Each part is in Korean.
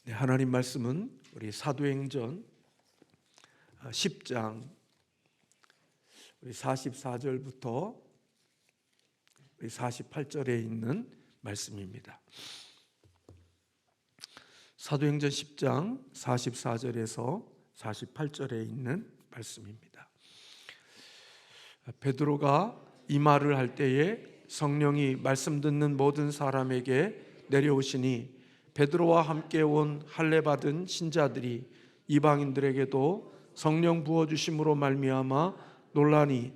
네, 하나님 말씀은 우리 사도행전 10장 우리 44절부터 우리 48절에 있는 말씀입니다. 사도행전 10장 44절에서 48절에 있는 말씀입니다. 베드로가 이 말을 할 때에 성령이 말씀 듣는 모든 사람에게 내려오시니 베드로와 함께 온 할례 받은 신자들이 이방인들에게도 성령 부어주심으로 말미암아 놀라니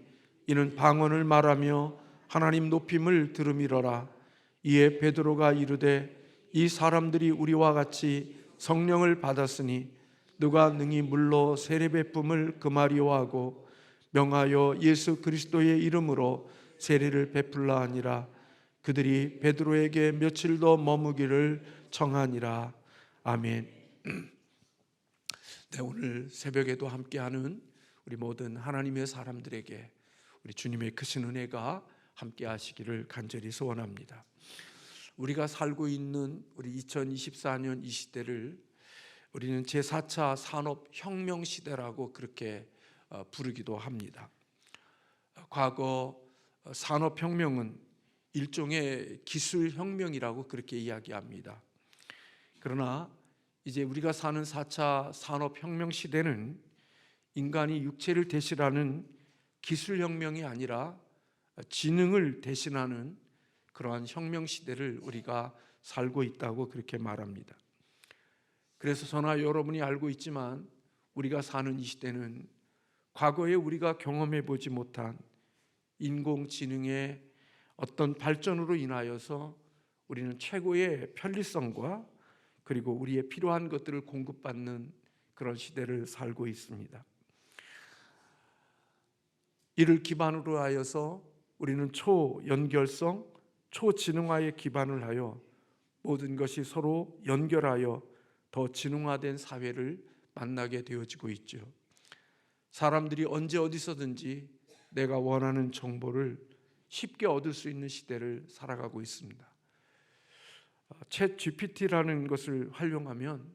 이는 방언을 말하며 하나님 높임을 들음이러라. 이에 베드로가 이르되 이 사람들이 우리와 같이 성령을 받았으니 누가 능히 물로 세례 베품을 금하리요 하고 명하여 예수 그리스도의 이름으로 세례를 베풀라 하니라. 그들이 베드로에게 며칠 더 머무기를 청하니라. 아멘. 네, 오늘 새벽에도 함께하는 우리 모든 하나님의 사람들에게 우리 주님의 크신 은혜가 함께하시기를 간절히 소원합니다. 우리가 살고 있는 우리 2024년 이 시대를 우리는 제4차 산업혁명 시대라고 그렇게 부르기도 합니다. 과거 산업혁명은 일종의 기술혁명이라고 그렇게 이야기합니다. 그러나 이제 우리가 사는 4차 산업혁명 시대는 인간이 육체를 대신하는 기술혁명이 아니라 지능을 대신하는 그러한 혁명 시대를 우리가 살고 있다고 그렇게 말합니다. 그래서 저나 여러분이 알고 있지만 우리가 사는 이 시대는 과거에 우리가 경험해 보지 못한 인공지능의 어떤 발전으로 인하여서 우리는 최고의 편리성과 그리고 우리의 필요한 것들을 공급받는 그런 시대를 살고 있습니다. 이를 기반으로 하여서 우리는 초연결성, 초지능화에 기반을 하여 모든 것이 서로 연결하여 더 지능화된 사회를 만나게 되어지고 있죠. 사람들이 언제 어디서든지 내가 원하는 정보를 쉽게 얻을 수 있는 시대를 살아가고 있습니다. 챗 GPT라는 것을 활용하면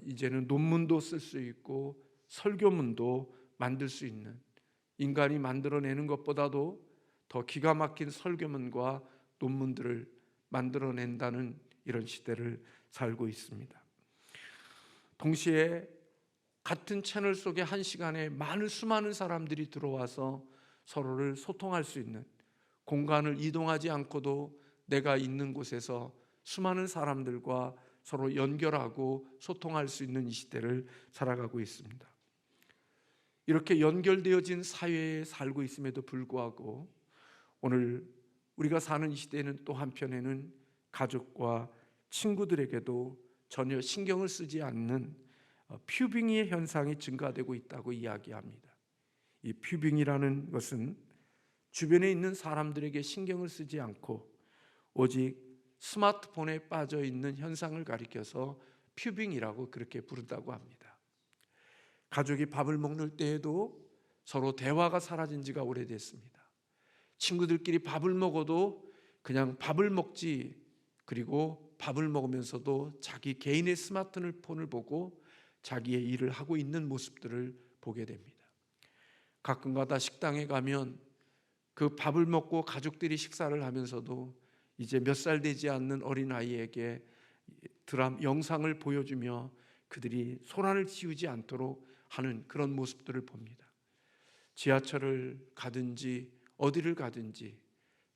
이제는 논문도 쓸 수 있고 설교문도 만들 수 있는, 인간이 만들어내는 것보다도 더 기가 막힌 설교문과 논문들을 만들어낸다는 이런 시대를 살고 있습니다. 동시에 같은 채널 속에 한 시간에 수많은 사람들이 들어와서 서로를 소통할 수 있는, 공간을 이동하지 않고도 내가 있는 곳에서 수많은 사람들과 서로 연결하고 소통할 수 있는 이 시대를 살아가고 있습니다. 이렇게 연결되어진 사회에 살고 있음에도 불구하고 오늘 우리가 사는 이 시대는 또 한편에는 가족과 친구들에게도 전혀 신경을 쓰지 않는 퓨빙의 현상이 증가되고 있다고 이야기합니다. 이 퓨빙이라는 것은 주변에 있는 사람들에게 신경을 쓰지 않고 오직 스마트폰에 빠져 있는 현상을 가리켜서 퓨빙이라고 그렇게 부른다고 합니다. 가족이 밥을 먹는 때에도 서로 대화가 사라진 지가 오래됐습니다. 친구들끼리 밥을 먹어도 그냥 밥을 먹지, 그리고 밥을 먹으면서도 자기 개인의 스마트폰을 보고 자기의 일을 하고 있는 모습들을 보게 됩니다. 가끔가다 식당에 가면 그 밥을 먹고 가족들이 식사를 하면서도 이제 몇 살 되지 않는 어린아이에게 드라마 영상을 보여주며 그들이 소란을 지우지 않도록 하는 그런 모습들을 봅니다. 지하철을 가든지 어디를 가든지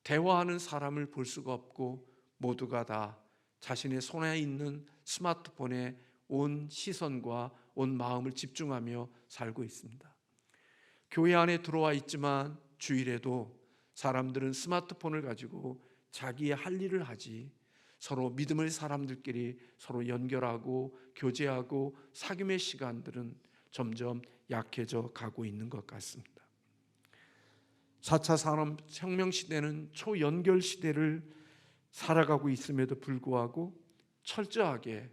대화하는 사람을 볼 수가 없고 모두가 다 자신의 손에 있는 스마트폰에 온 시선과 온 마음을 집중하며 살고 있습니다. 교회 안에 들어와 있지만 주일에도 사람들은 스마트폰을 가지고 자기의 할 일을 하지 서로 믿음의 사람들끼리 서로 연결하고 교제하고 사귐의 시간들은 점점 약해져 가고 있는 것 같습니다. 4차 산업혁명 시대는 초연결 시대를 살아가고 있음에도 불구하고 철저하게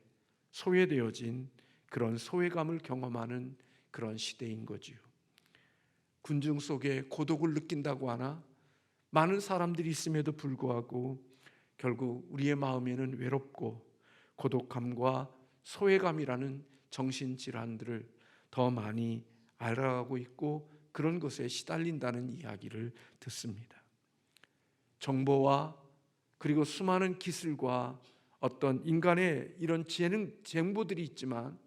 소외되어진 그런 소외감을 경험하는 그런 시대인 거지요. 군중 속에 고독을 느낀다고 하나 많은 사람들이 있음에도 불구하고 결국 우리의 마음에는 외롭고 고독함과 소외감이라는 정신질환들을 더 많이 알아가고 있고 그런 것에 시달린다는 이야기를 듣습니다. 정보와 그리고 수많은 기술과 어떤 인간의 이런 정보들이 있지만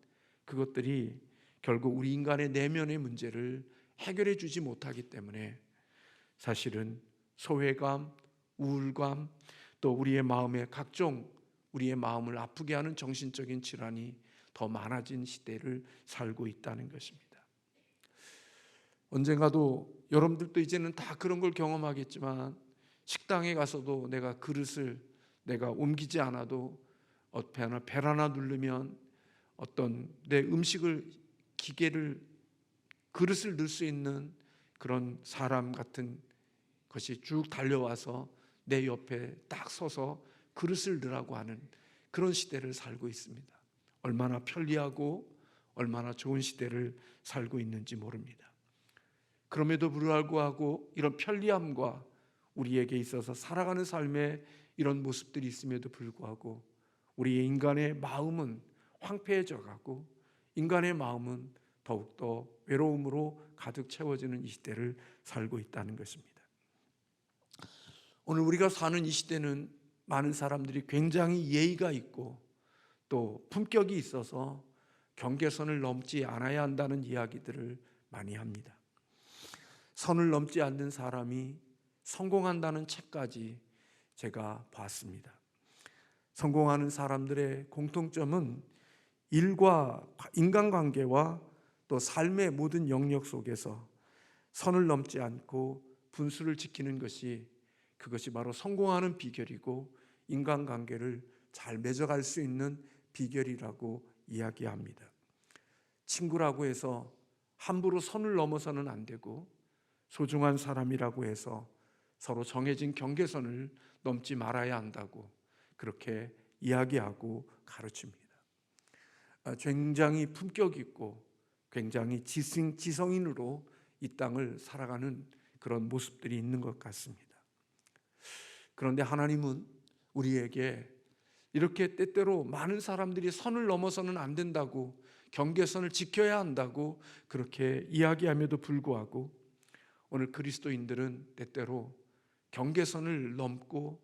그것들이 결국 우리 인간의 내면의 문제를 해결해 주지 못하기 때문에 사실은 소외감, 우울감, 또 우리의 마음에 각종 우리의 마음을 아프게 하는 정신적인 질환이 더 많아진 시대를 살고 있다는 것입니다. 언젠가도 여러분들도 이제는 다 그런 걸 경험하겠지만 식당에 가서도 내가 그릇을 내가 옮기지 않아도 벨 하나 누르면 어떤 내 음식을 기계를 그릇을 넣을 수 있는 그런 사람 같은 것이 쭉 달려와서 내 옆에 딱 서서 그릇을 넣으라고 하는 그런 시대를 살고 있습니다. 얼마나 편리하고 얼마나 좋은 시대를 살고 있는지 모릅니다. 그럼에도 불구하고 이런 편리함과 우리에게 있어서 살아가는 삶에 이런 모습들이 있음에도 불구하고 우리의 인간의 마음은 황폐해져 가고 인간의 마음은 더욱더 외로움으로 가득 채워지는 이 시대를 살고 있다는 것입니다. 오늘 우리가 사는 이 시대는 많은 사람들이 굉장히 예의가 있고 또 품격이 있어서 경계선을 넘지 않아야 한다는 이야기들을 많이 합니다. 선을 넘지 않는 사람이 성공한다는 책까지 제가 봤습니다. 성공하는 사람들의 공통점은 일과 인간관계와 또 삶의 모든 영역 속에서 선을 넘지 않고 분수를 지키는 것이 그것이 바로 성공하는 비결이고 인간관계를 잘 맺어갈 수 있는 비결이라고 이야기합니다. 친구라고 해서 함부로 선을 넘어서는 안 되고 소중한 사람이라고 해서 서로 정해진 경계선을 넘지 말아야 한다고 그렇게 이야기하고 가르칩니다. 굉장히 품격 있고 굉장히 지성인으로 이 땅을 살아가는 그런 모습들이 있는 것 같습니다. 그런데 하나님은 우리에게 이렇게 때때로 많은 사람들이 선을 넘어서는 안 된다고 경계선을 지켜야 한다고 그렇게 이야기함에도 불구하고 오늘 그리스도인들은 때때로 경계선을 넘고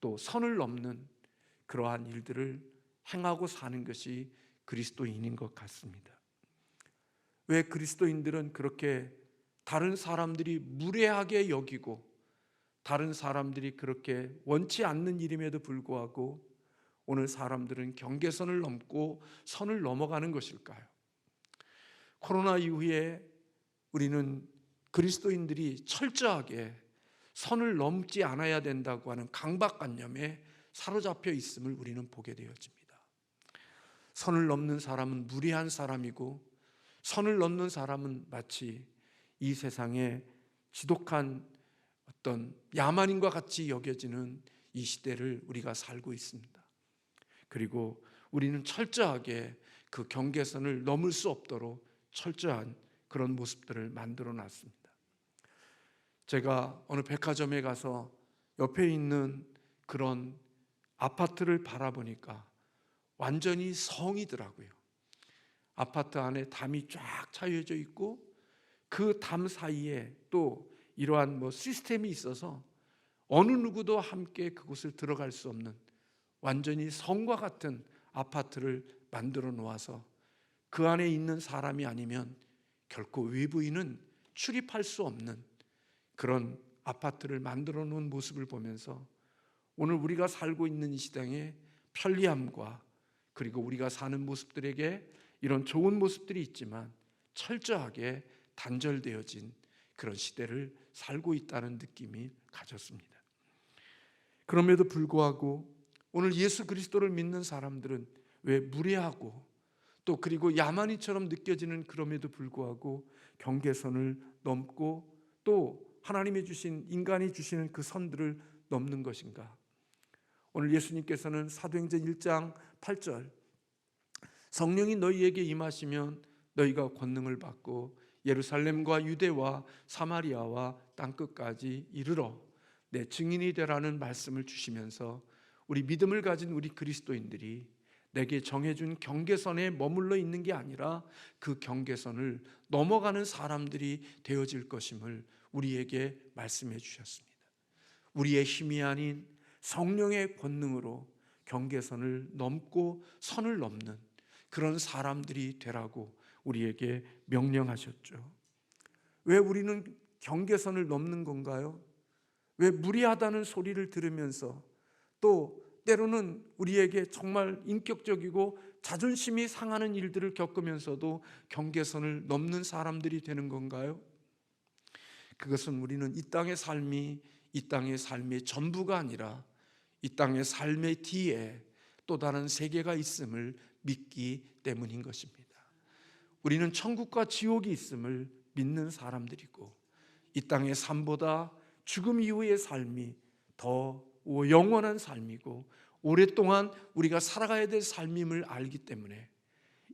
또 선을 넘는 그러한 일들을 행하고 사는 것이 그리스도인인 것 같습니다. 왜 그리스도인들은 그렇게 다른 사람들이 무례하게 여기고 다른 사람들이 그렇게 원치 않는 일임에도 불구하고 오늘 사람들은 경계선을 넘고 선을 넘어가는 것일까요? 코로나 이후에 우리는 그리스도인들이 철저하게 선을 넘지 않아야 된다고 하는 강박관념에 사로잡혀 있음을 우리는 보게 되어집니다. 선을 넘는 사람은 무례한 사람이고 선을 넘는 사람은 마치 이 세상에 지독한 어떤 야만인과 같이 여겨지는 이 시대를 우리가 살고 있습니다. 그리고 우리는 철저하게 그 경계선을 넘을 수 없도록 철저한 그런 모습들을 만들어 놨습니다. 제가 어느 백화점에 가서 옆에 있는 그런 아파트를 바라보니까 완전히 성이더라고요. 아파트 안에 담이 쫙 차여져 있고 그 담 사이에 또 이러한 시스템이 있어서 어느 누구도 함께 그곳을 들어갈 수 없는 완전히 성과 같은 아파트를 만들어 놓아서 그 안에 있는 사람이 아니면 결코 외부인은 출입할 수 없는 그런 아파트를 만들어 놓은 모습을 보면서 오늘 우리가 살고 있는 이 시대의 편리함과 그리고 우리가 사는 모습들에게 이런 좋은 모습들이 있지만 철저하게 단절되어진 그런 시대를 살고 있다는 느낌이 가졌습니다. 그럼에도 불구하고 오늘 예수 그리스도를 믿는 사람들은 왜 무례하고 또 그리고 야만인처럼 느껴지는 그럼에도 불구하고 경계선을 넘고 또 하나님이 주신 인간이 주시는 그 선들을 넘는 것인가? 오늘 예수님께서는 사도행전 1장 8절 성령이 너희에게 임하시면 너희가 권능을 받고 예루살렘과 유대와 사마리아와 땅끝까지 이르러 내 증인이 되라는 말씀을 주시면서 우리 믿음을 가진 우리 그리스도인들이 내게 정해준 경계선에 머물러 있는 게 아니라 그 경계선을 넘어가는 사람들이 되어질 것임을 우리에게 말씀해 주셨습니다. 우리의 힘이 아닌 성령의 권능으로 경계선을 넘고 선을 넘는 그런 사람들이 되라고 우리에게 명령하셨죠. 왜 우리는 경계선을 넘는 건가요? 왜 무리하다는 소리를 들으면서 또 때로는 우리에게 정말 인격적이고 자존심이 상하는 일들을 겪으면서도 경계선을 넘는 사람들이 되는 건가요? 그것은 우리는 이 땅의 삶이 이 땅의 삶의 전부가 아니라 이 땅의 삶의 뒤에 또 다른 세계가 있음을 믿기 때문인 것입니다. 우리는 천국과 지옥이 있음을 믿는 사람들이고 이 땅의 삶보다 죽음 이후의 삶이 더 영원한 삶이고 오랫동안 우리가 살아가야 될 삶임을 알기 때문에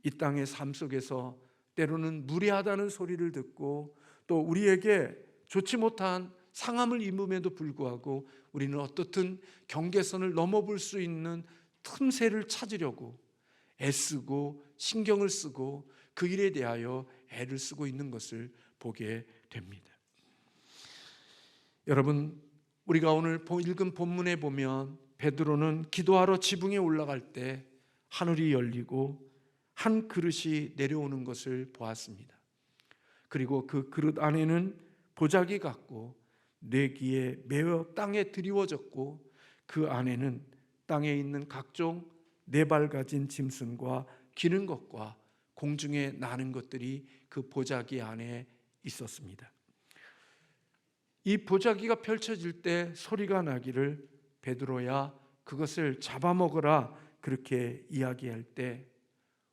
이 땅의 삶 속에서 때로는 무례하다는 소리를 듣고 또 우리에게 좋지 못한 상함을 입음에도 불구하고 우리는 어떻든 경계선을 넘어볼 수 있는 틈새를 찾으려고 애쓰고 신경을 쓰고 그 일에 대하여 애를 쓰고 있는 것을 보게 됩니다. 여러분, 우리가 오늘 읽은 본문에 보면 베드로는 기도하러 지붕에 올라갈 때 하늘이 열리고 한 그릇이 내려오는 것을 보았습니다. 그리고 그 그릇 안에는 보자기 같고 뇌기에 매어 땅에 드리워졌고 그 안에는 땅에 있는 각종 네 발 가진 짐승과 기는 것과 공중에 나는 것들이 그 보자기 안에 있었습니다. 이 보자기가 펼쳐질 때 소리가 나기를 베드로야 그것을 잡아먹으라 그렇게 이야기할 때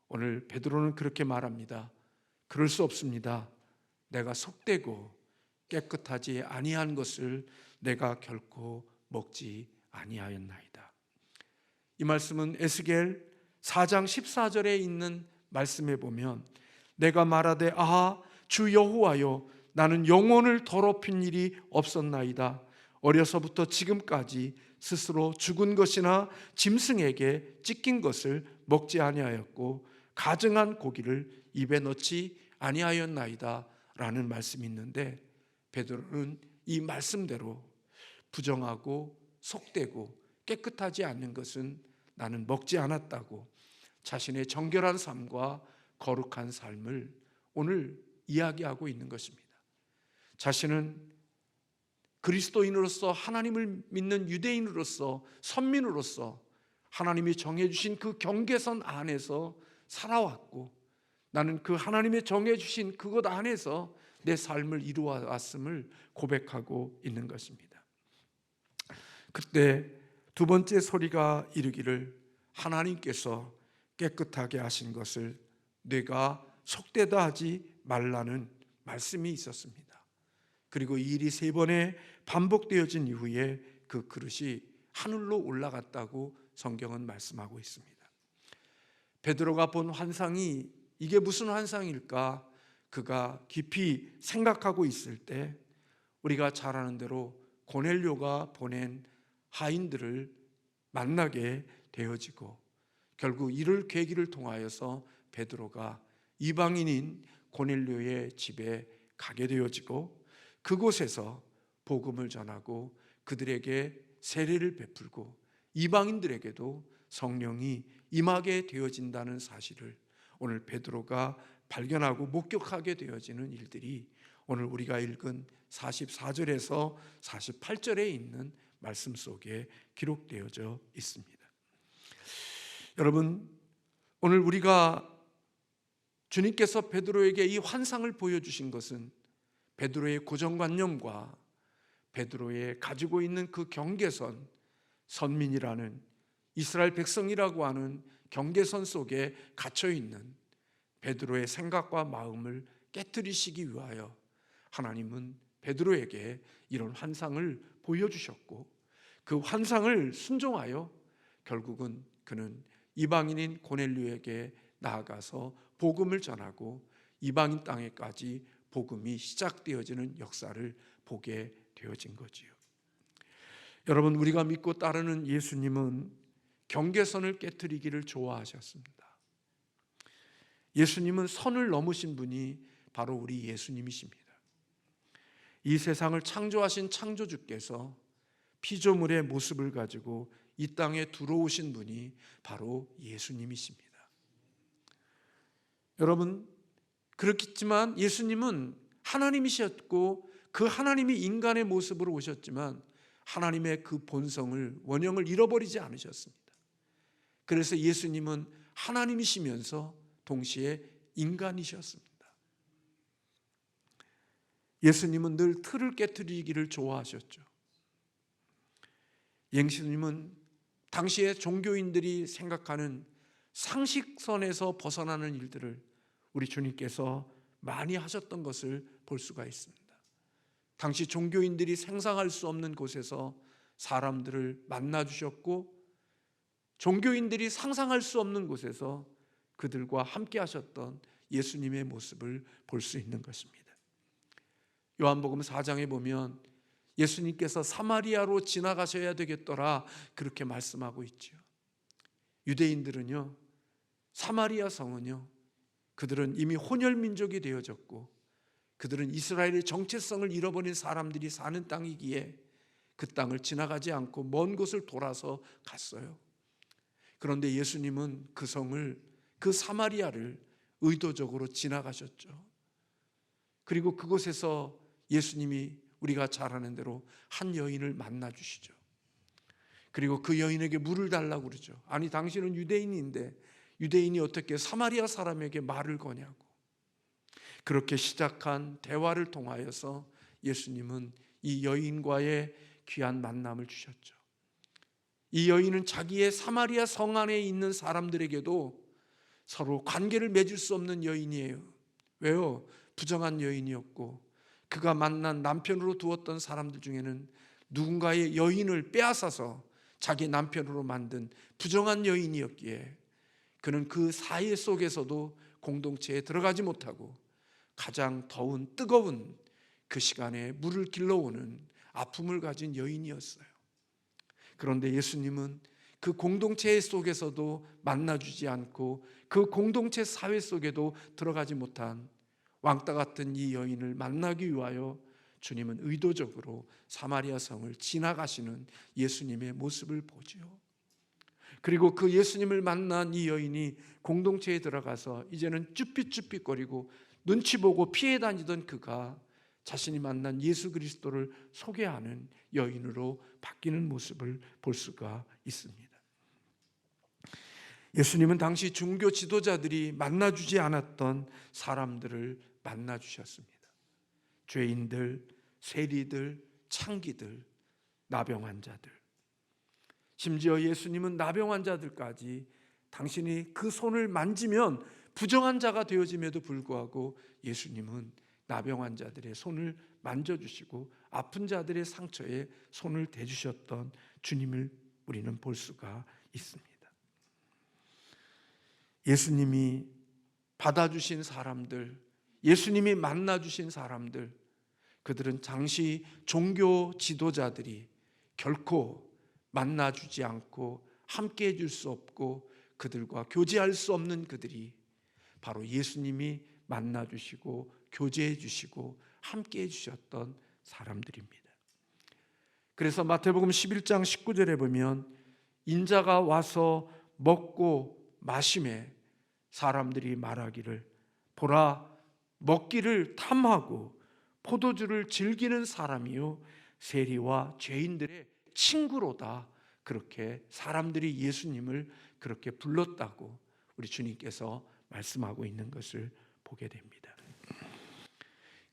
오늘 베드로는 그렇게 말합니다. 그럴 수 없습니다. 내가 속되고 깨끗하지 아니한 것을 내가 결코 먹지 아니하였나이다. 이 말씀은 에스겔 4장 14절에 있는 말씀에 보면 내가 말하되 아하 주 여호와여 나는 영혼을 더럽힌 일이 없었나이다. 어려서부터 지금까지 스스로 죽은 것이나 짐승에게 찢긴 것을 먹지 아니하였고 가증한 고기를 입에 넣지 아니하였나이다 라는 말씀이 있는데 베드로는 이 말씀대로 부정하고 속되고 깨끗하지 않는 것은 나는 먹지 않았다고 자신의 정결한 삶과 거룩한 삶을 오늘 이야기하고 있는 것입니다. 자신은 그리스도인으로서 하나님을 믿는 유대인으로서 선민으로서 하나님이 정해주신 그 경계선 안에서 살아왔고 나는 그 하나님의 정해주신 그것 안에서 내 삶을 이루어왔음을 고백하고 있는 것입니다. 그때 두 번째 소리가 이르기를 하나님께서 깨끗하게 하신 것을 내가 속되다 하지 말라는 말씀이 있었습니다. 그리고 이 일이 세 번에 반복되어진 이후에 그 그릇이 하늘로 올라갔다고 성경은 말씀하고 있습니다. 베드로가 본 환상이 이게 무슨 환상일까? 그가 깊이 생각하고 있을 때 우리가 잘 아는 대로 고넬료가 보낸 하인들을 만나게 되어지고 결국 이를 계기를 통하여서 베드로가 이방인인 고넬료의 집에 가게 되어지고 그곳에서 복음을 전하고 그들에게 세례를 베풀고 이방인들에게도 성령이 임하게 되어진다는 사실을 오늘 베드로가 발견하고 목격하게 되어지는 일들이 오늘 우리가 읽은 44절에서 48절에 있는 말씀 속에 기록되어져 있습니다. 여러분, 오늘 우리가 주님께서 베드로에게 이 환상을 보여주신 것은 베드로의 고정관념과 베드로의 가지고 있는 그 경계선, 선민이라는 이스라엘 백성이라고 하는 경계선 속에 갇혀있는 베드로의 생각과 마음을 깨트리시기 위하여 하나님은 베드로에게 이런 환상을 보여주셨고 그 환상을 순종하여 결국은 그는 이방인인 고넬료에게 나아가서 복음을 전하고 이방인 땅에까지 복음이 시작되어지는 역사를 보게 되어진 거지요. 여러분, 우리가 믿고 따르는 예수님은 경계선을 깨트리기를 좋아하셨습니다. 예수님은 선을 넘으신 분이 바로 우리 예수님이십니다. 이 세상을 창조하신 창조주께서 피조물의 모습을 가지고 이 땅에 들어오신 분이 바로 예수님이십니다. 여러분, 그렇겠지만 예수님은 하나님이셨고 그 하나님이 인간의 모습으로 오셨지만 하나님의 그 본성을, 원형을 잃어버리지 않으셨습니다. 그래서 예수님은 하나님이시면서 동시에 인간이셨습니다. 예수님은 늘 틀을 깨트리기를 좋아하셨죠. 예수님은 당시에 종교인들이 생각하는 상식선에서 벗어나는 일들을 우리 주님께서 많이 하셨던 것을 볼 수가 있습니다. 당시 종교인들이 상상할 수 없는 곳에서 사람들을 만나 주셨고, 종교인들이 상상할 수 없는 곳에서 그들과 함께 하셨던 예수님의 모습을 볼 수 있는 것입니다. 요한복음 4장에 보면 예수님께서 사마리아로 지나가셔야 되겠더라 그렇게 말씀하고 있죠. 유대인들은요, 사마리아 성은요, 그들은 이미 혼혈 민족이 되어졌고 그들은 이스라엘의 정체성을 잃어버린 사람들이 사는 땅이기에 그 땅을 지나가지 않고 먼 곳을 돌아서 갔어요. 그런데 예수님은 그 성을, 그 사마리아를 의도적으로 지나가셨죠. 그리고 그곳에서 예수님이 우리가 잘 아는 대로 한 여인을 만나 주시죠. 그리고 그 여인에게 물을 달라고 그러죠. 아니, 당신은 유대인인데 유대인이 어떻게 사마리아 사람에게 말을 거냐고. 그렇게 시작한 대화를 통하여서 예수님은 이 여인과의 귀한 만남을 주셨죠. 이 여인은 자기의 사마리아 성 안에 있는 사람들에게도 서로 관계를 맺을 수 없는 여인이에요. 왜요? 부정한 여인이었고 그가 만난 남편으로 두었던 사람들 중에는 누군가의 여인을 빼앗아서 자기 남편으로 만든 부정한 여인이었기에 그는 그 사회 속에서도 공동체에 들어가지 못하고 가장 더운 뜨거운 그 시간에 물을 길러오는 아픔을 가진 여인이었어요. 그런데 예수님은 그 공동체 속에서도 만나주지 않고 그 공동체 사회 속에도 들어가지 못한 왕따 같은 이 여인을 만나기 위하여 주님은 의도적으로 사마리아 성을 지나가시는 예수님의 모습을 보죠. 그리고 그 예수님을 만난 이 여인이 공동체에 들어가서 이제는 쭈삣쭈삣거리고 눈치 보고 피해 다니던 그가 자신이 만난 예수 그리스도를 소개하는 여인으로 바뀌는 모습을 볼 수가 있습니다. 예수님은 당시 종교 지도자들이 만나주지 않았던 사람들을 만나주셨습니다. 죄인들, 세리들, 창기들, 나병 환자들. 심지어 예수님은 나병 환자들까지 당신이 그 손을 만지면 부정한 자가 되어짐에도 불구하고 예수님은 나병 환자들의 손을 만져주시고 아픈 자들의 상처에 손을 대주셨던 주님을 우리는 볼 수가 있습니다. 예수님이 받아주신 사람들, 예수님이 만나주신 사람들, 그들은 당시 종교 지도자들이 결코 만나주지 않고 함께 해줄 수 없고 그들과 교제할 수 없는 그들이 바로 예수님이 만나주시고 교제해 주시고 함께 해주셨던 사람들입니다. 그래서 마태복음 11장 19절에 보면 인자가 와서 먹고 마심에 사람들이 말하기를 보라, 먹기를 탐하고 포도주를 즐기는 사람이요 세리와 죄인들의 친구로다. 그렇게 사람들이 예수님을 그렇게 불렀다고 우리 주님께서 말씀하고 있는 것을 보게 됩니다.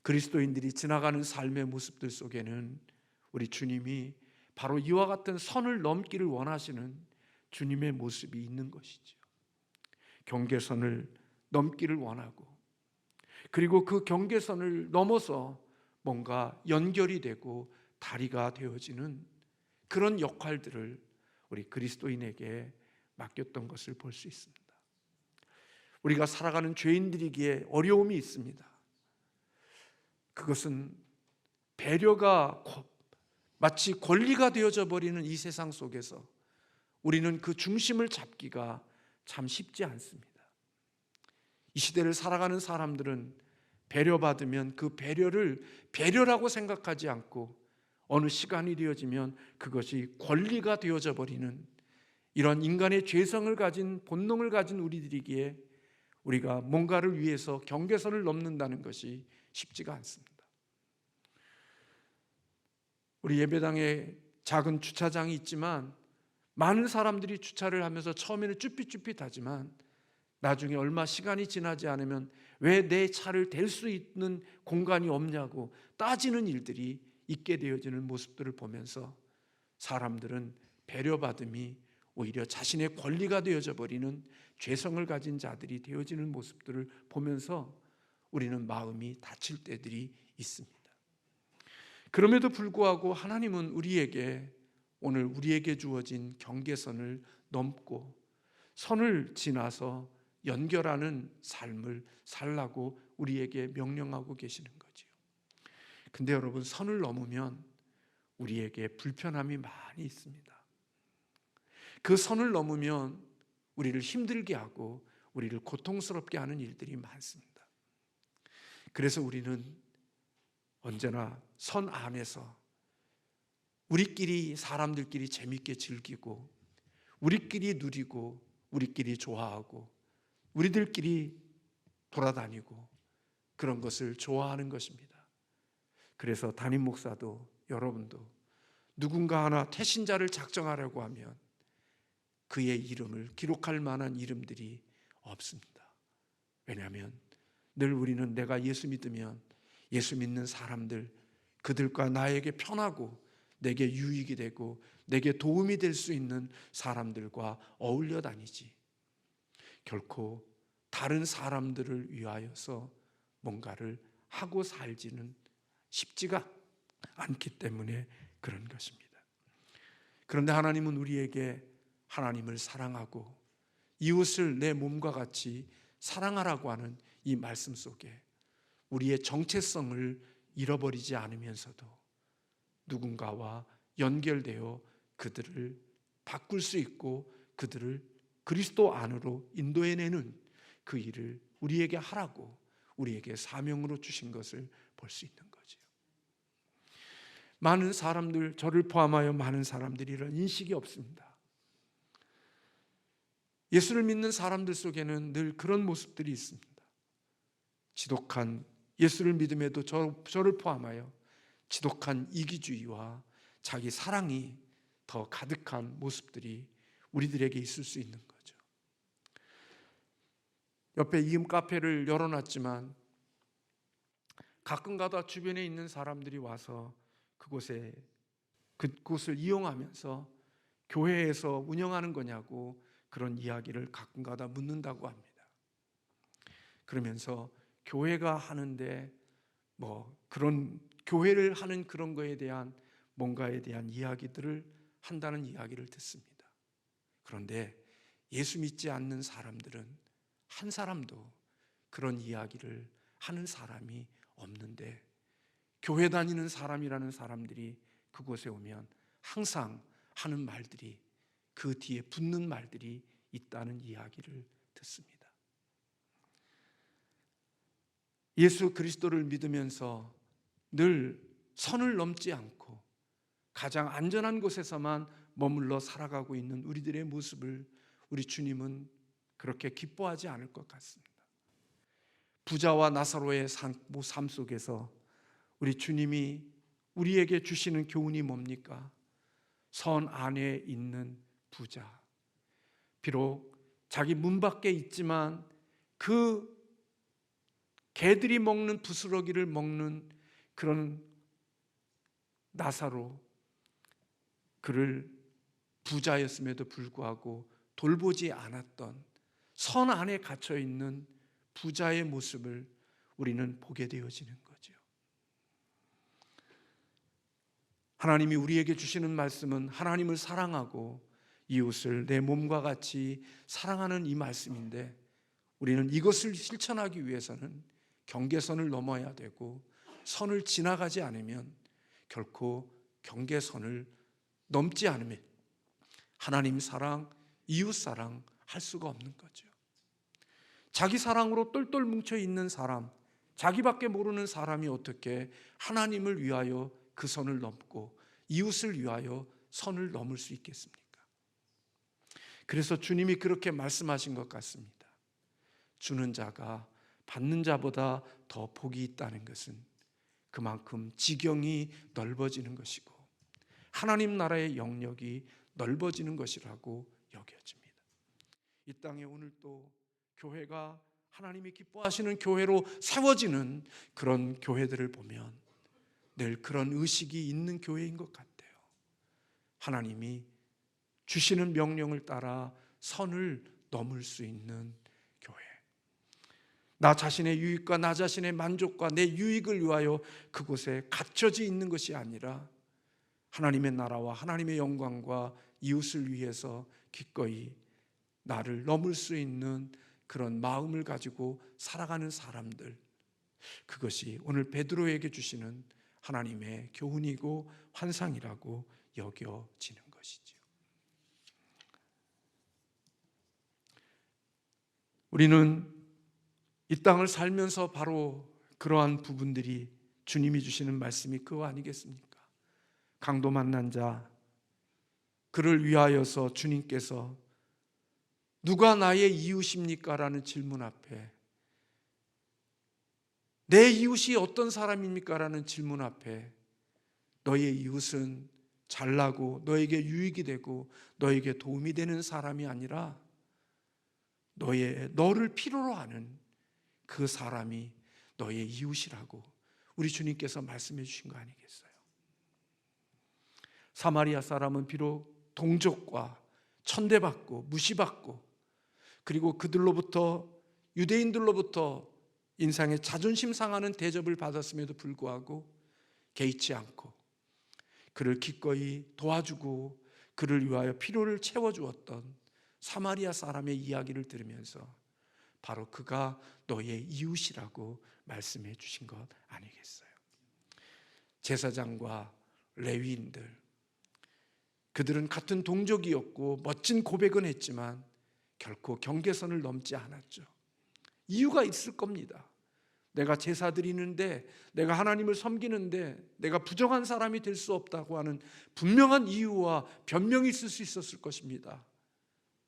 그리스도인들이 지나가는 삶의 모습들 속에는 우리 주님이 바로 이와 같은 선을 넘기를 원하시는 주님의 모습이 있는 것이죠. 경계선을 넘기를 원하고 그리고 그 경계선을 넘어서 뭔가 연결이 되고 다리가 되어지는 그런 역할들을 우리 그리스도인에게 맡겼던 것을 볼 수 있습니다. 우리가 살아가는 죄인들이기에 어려움이 있습니다. 그것은 배려가 마치 권리가 되어져 버리는 이 세상 속에서 우리는 그 중심을 잡기가 참 쉽지 않습니다. 이 시대를 살아가는 사람들은 배려받으면 그 배려를 배려라고 생각하지 않고 어느 시간이 되어지면 그것이 권리가 되어져 버리는 이런 인간의 죄성을 가진 본능을 가진 우리들이기에 우리가 뭔가를 위해서 경계선을 넘는다는 것이 쉽지가 않습니다. 우리 예배당에 작은 주차장이 있지만 많은 사람들이 주차를 하면서 처음에는 쭈삣쭈삣하지만 나중에 얼마 시간이 지나지 않으면 왜 내 차를 댈 수 있는 공간이 없냐고 따지는 일들이 있게 되어지는 모습들을 보면서 사람들은 배려받음이 오히려 자신의 권리가 되어져 버리는 죄성을 가진 자들이 되어지는 모습들을 보면서 우리는 마음이 다칠 때들이 있습니다. 그럼에도 불구하고 하나님은 오늘 우리에게 주어진 경계선을 넘고 선을 지나서 연결하는 삶을 살라고 우리에게 명령하고 계시는 거지요. 근데 여러분, 선을 넘으면 우리에게 불편함이 많이 있습니다. 그 선을 넘으면 우리를 힘들게 하고 우리를 고통스럽게 하는 일들이 많습니다. 그래서 우리는 언제나 선 안에서 우리끼리 사람들끼리 재밌게 즐기고 우리끼리 누리고 우리끼리 좋아하고 우리들끼리 돌아다니고 그런 것을 좋아하는 것입니다. 그래서 담임 목사도 여러분도 누군가 하나 태신자를 작정하려고 하면 그의 이름을 기록할 만한 이름들이 없습니다. 왜냐하면 늘 우리는 내가 예수 믿으면 예수 믿는 사람들, 그들과 나에게 편하고 내게 유익이 되고 내게 도움이 될 수 있는 사람들과 어울려 다니지, 결코 다른 사람들을 위하여서 뭔가를 하고 살지는 쉽지가 않기 때문에 그런 것입니다. 그런데 하나님은 우리에게 하나님을 사랑하고 이웃을 내 몸과 같이 사랑하라고 하는 이 말씀 속에 우리의 정체성을 잃어버리지 않으면서도 누군가와 연결되어 그들을 바꿀 수 있고 그들을 그리스도 안으로 인도해내는 그 일을 우리에게 하라고 우리에게 사명으로 주신 것을 볼 수 있는 거죠. 많은 사람들, 저를 포함하여 많은 사람들이 이런 인식이 없습니다. 예수를 믿는 사람들 속에는 늘 그런 모습들이 있습니다. 지독한 예수를 믿음에도 저를 포함하여 지독한 이기주의와 자기 사랑이 더 가득한 모습들이 우리들에게 있을 수 있는 거죠. 옆에 이음 카페를 열어놨지만 가끔가다 주변에 있는 사람들이 와서 그곳을 이용하면서 교회에서 운영하는 거냐고 그런 이야기를 가끔가다 묻는다고 합니다. 그러면서 교회가 하는데 그런 교회를 하는 그런 거에 대한 뭔가에 대한 이야기들을 한다는 이야기를 듣습니다. 그런데 예수 믿지 않는 사람들은 한 사람도 그런 이야기를 하는 사람이 없는데 교회 다니는 사람이라는 사람들이 그곳에 오면 항상 하는 말들이, 그 뒤에 붙는 말들이 있다는 이야기를 듣습니다. 예수 그리스도를 믿으면서 늘 선을 넘지 않고 가장 안전한 곳에서만 머물러 살아가고 있는 우리들의 모습을 우리 주님은 그렇게 기뻐하지 않을 것 같습니다. 부자와 나사로의 삶 속에서 우리 주님이 우리에게 주시는 교훈이 뭡니까? 선 안에 있는 부자, 비록 자기 문 밖에 있지만 그 개들이 먹는 부스러기를 먹는 그런 나사로, 그를 부자였음에도 불구하고 돌보지 않았던 선 안에 갇혀 있는 부자의 모습을 우리는 보게 되어지는 거죠. 하나님이 우리에게 주시는 말씀은 하나님을 사랑하고 이웃을 내 몸과 같이 사랑하는 이 말씀인데, 우리는 이것을 실천하기 위해서는 경계선을 넘어야 되고 선을 지나가지 않으면 결코 경계선을 넘지 않으면 하나님 사랑, 이웃 사랑 할 수가 없는 거죠. 자기 사랑으로 똘똘 뭉쳐 있는 사람, 자기밖에 모르는 사람이 어떻게 하나님을 위하여 그 선을 넘고 이웃을 위하여 선을 넘을 수 있겠습니까? 그래서 주님이 그렇게 말씀하신 것 같습니다. 주는 자가 받는 자보다 더 복이 있다는 것은 그만큼 지경이 넓어지는 것이고 하나님 나라의 영역이 넓어지는 것이라고 여겨집니다. 이 땅에 오늘 또 교회가 하나님이 기뻐하시는 교회로 세워지는 그런 교회들을 보면 늘 그런 의식이 있는 교회인 것 같아요. 하나님이 주시는 명령을 따라 선을 넘을 수 있는 교회. 나 자신의 유익과 나 자신의 만족과 내 유익을 위하여 그곳에 갇혀져 있는 것이 아니라 하나님의 나라와 하나님의 영광과 이웃을 위해서 기꺼이 나를 넘을 수 있는 그런 마음을 가지고 살아가는 사람들, 그것이 오늘 베드로에게 주시는 하나님의 교훈이고 환상이라고 여겨지는 것이죠. 우리는 이 땅을 살면서 바로 그러한 부분들이 주님이 주시는 말씀이 그거 아니겠습니까? 강도 만난 자, 그를 위하여서 주님께서 누가 나의 이웃입니까? 라는 질문 앞에 내 이웃이 어떤 사람입니까? 라는 질문 앞에 너의 이웃은 잘나고 너에게 유익이 되고 너에게 도움이 되는 사람이 아니라 너를 필요로 하는 그 사람이 너의 이웃이라고 우리 주님께서 말씀해 주신 거 아니겠어요? 사마리아 사람은 비록 동족과 천대받고 무시받고 그리고 그들로부터 유대인들로부터 인상에 자존심 상하는 대접을 받았음에도 불구하고 개의치 않고 그를 기꺼이 도와주고 그를 위하여 필요를 채워주었던 사마리아 사람의 이야기를 들으면서 바로 그가 너의 이웃이라고 말씀해 주신 것 아니겠어요? 제사장과 레위인들, 그들은 같은 동족이었고 멋진 고백은 했지만 결코 경계선을 넘지 않았죠. 이유가 있을 겁니다. 내가 제사 드리는데, 내가 하나님을 섬기는데 내가 부정한 사람이 될 수 없다고 하는 분명한 이유와 변명이 있을 수 있었을 것입니다.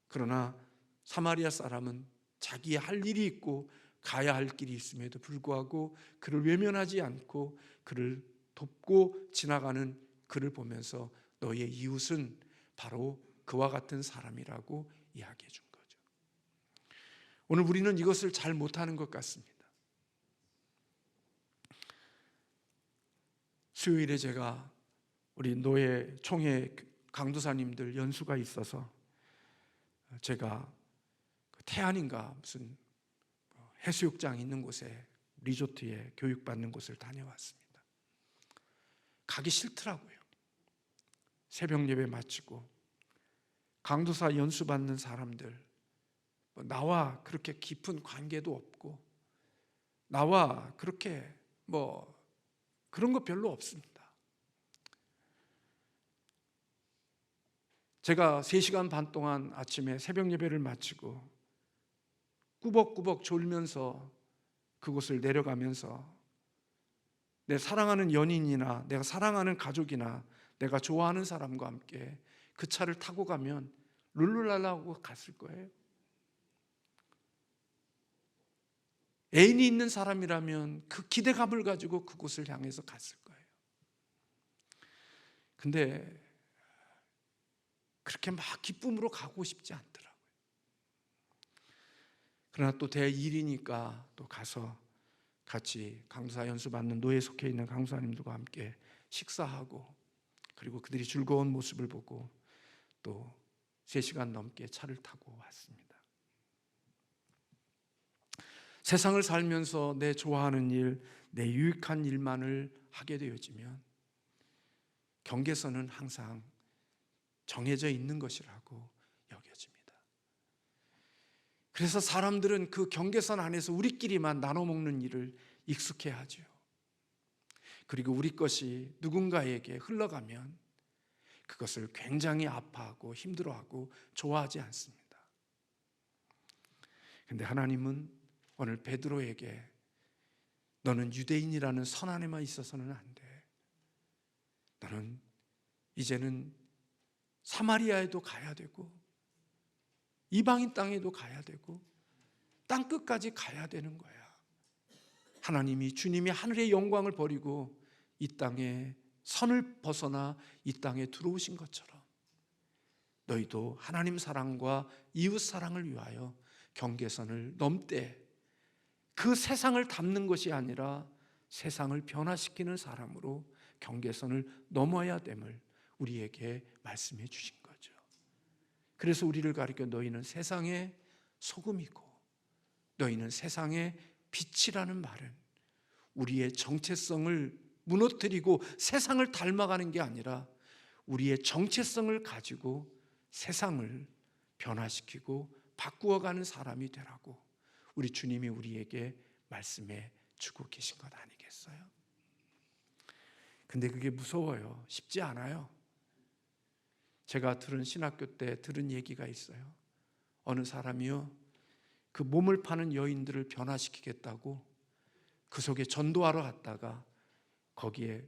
그러나 사마리아 사람은 자기의 할 일이 있고 가야 할 길이 있음에도 불구하고 그를 외면하지 않고 그를 돕고 지나가는 그를 보면서 너의 이웃은 바로 그와 같은 사람이라고 이야기해 준 거죠. 오늘 우리는 이것을 잘 못하는 것 같습니다. 수요일에 제가 우리 노예 총회 강도사님들 연수가 있어서 제가 태안인가 무슨 해수욕장 있는 곳에 리조트에 교육받는 곳을 다녀왔습니다. 가기 싫더라고요. 새벽 예배 마치고 강도사 연수 받는 사람들, 나와 그렇게 깊은 관계도 없고 나와 그렇게 그런 거 별로 없습니다. 제가 3시간 반 동안 아침에 새벽 예배를 마치고 꾸벅꾸벅 졸면서 그곳을 내려가면서 내 사랑하는 연인이나 내가 사랑하는 가족이나 내가 좋아하는 사람과 함께 그 차를 타고 가면 룰루랄라 하고 갔을 거예요. 애인이 있는 사람이라면 그 기대감을 가지고 그곳을 향해서 갔을 거예요. 근데 그렇게 막 기쁨으로 가고 싶지 않더라고요. 그러나 또 대일이니까 또 가서 같이 강사 연수 받는 노예 속해 있는 강사님들과 함께 식사하고 그리고 그들이 즐거운 모습을 보고 또 3시간 넘게 차를 타고 왔습니다. 세상을 살면서 내 좋아하는 일, 내 유익한 일만을 하게 되어지면 경계선은 항상 정해져 있는 것이라고 여겨집니다. 그래서 사람들은 그 경계선 안에서 우리끼리만 나눠 먹는 일을 익숙해하죠. 그리고 우리 것이 누군가에게 흘러가면 그것을 굉장히 아파하고 힘들어하고 좋아하지 않습니다. 근데 하나님은 오늘 베드로에게 너는 유대인이라는 선 안에만 있어서는 안 돼. 너는 이제는 사마리아에도 가야 되고 이방인 땅에도 가야 되고 땅끝까지 가야 되는 거야. 주님이 하늘의 영광을 버리고 이 땅에 선을 벗어나 이 땅에 들어오신 것처럼 너희도 하나님 사랑과 이웃 사랑을 위하여 경계선을 넘되 그 세상을 닮는 것이 아니라 세상을 변화시키는 사람으로 경계선을 넘어야 됨을 우리에게 말씀해 주신 거죠. 그래서 우리를 가리켜 너희는 세상의 소금이고 너희는 세상의 빛이라는 말은 우리의 정체성을 무너뜨리고 세상을 닮아가는 게 아니라 우리의 정체성을 가지고 세상을 변화시키고 바꾸어가는 사람이 되라고 우리 주님이 우리에게 말씀해 주고 계신 것 아니겠어요? 근데 그게 무서워요. 쉽지 않아요. 제가 신학교 때 들은 얘기가 있어요. 어느 사람이요, 그 몸을 파는 여인들을 변화시키겠다고 그 속에 전도하러 갔다가 거기에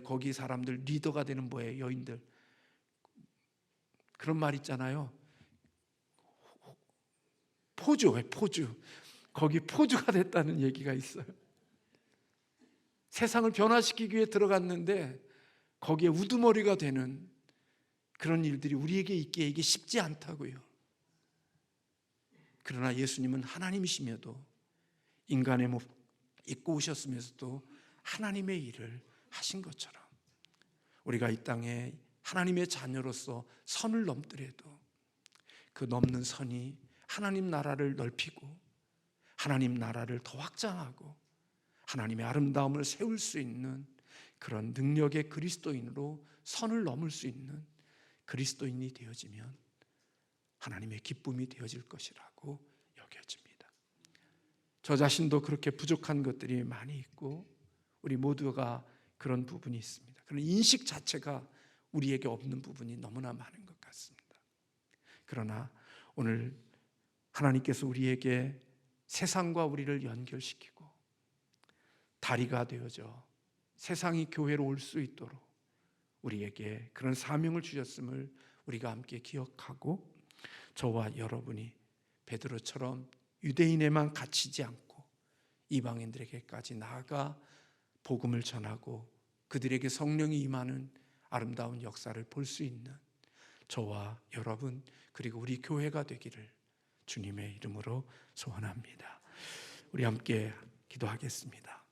거기 사람들 리더가 되는 여인들, 그런 말 있잖아요. 포주. 거기 포주가 됐다는 얘기가 있어요. 세상을 변화시키기 위해 들어갔는데 거기에 우두머리가 되는 그런 일들이 우리에게 있기에 이게 쉽지 않다고요. 그러나 예수님은 하나님이시며도 인간의 몸 입고 오셨으면서도 하나님의 일을 하신 것처럼 우리가 이 땅에 하나님의 자녀로서 선을 넘더라도 그 넘는 선이 하나님 나라를 넓히고 하나님 나라를 더 확장하고 하나님의 아름다움을 세울 수 있는 그런 능력의 그리스도인으로 선을 넘을 수 있는 그리스도인이 되어지면 하나님의 기쁨이 되어질 것이라고 여겨집니다. 저 자신도 그렇게 부족한 것들이 많이 있고 우리 모두가 그런 부분이 있습니다. 그런 인식 자체가 우리에게 없는 부분이 너무나 많은 것 같습니다. 그러나 오늘 하나님께서 우리에게 세상과 우리를 연결시키고 다리가 되어져 세상이 교회로 올 수 있도록 우리에게 그런 사명을 주셨음을 우리가 함께 기억하고 저와 여러분이 베드로처럼 유대인에만 갇히지 않고 이방인들에게까지 나아가 복음을 전하고 그들에게 성령이 임하는 아름다운 역사를 볼 수 있는 저와 여러분 그리고 우리 교회가 되기를 주님의 이름으로 소원합니다. 우리 함께 기도하겠습니다.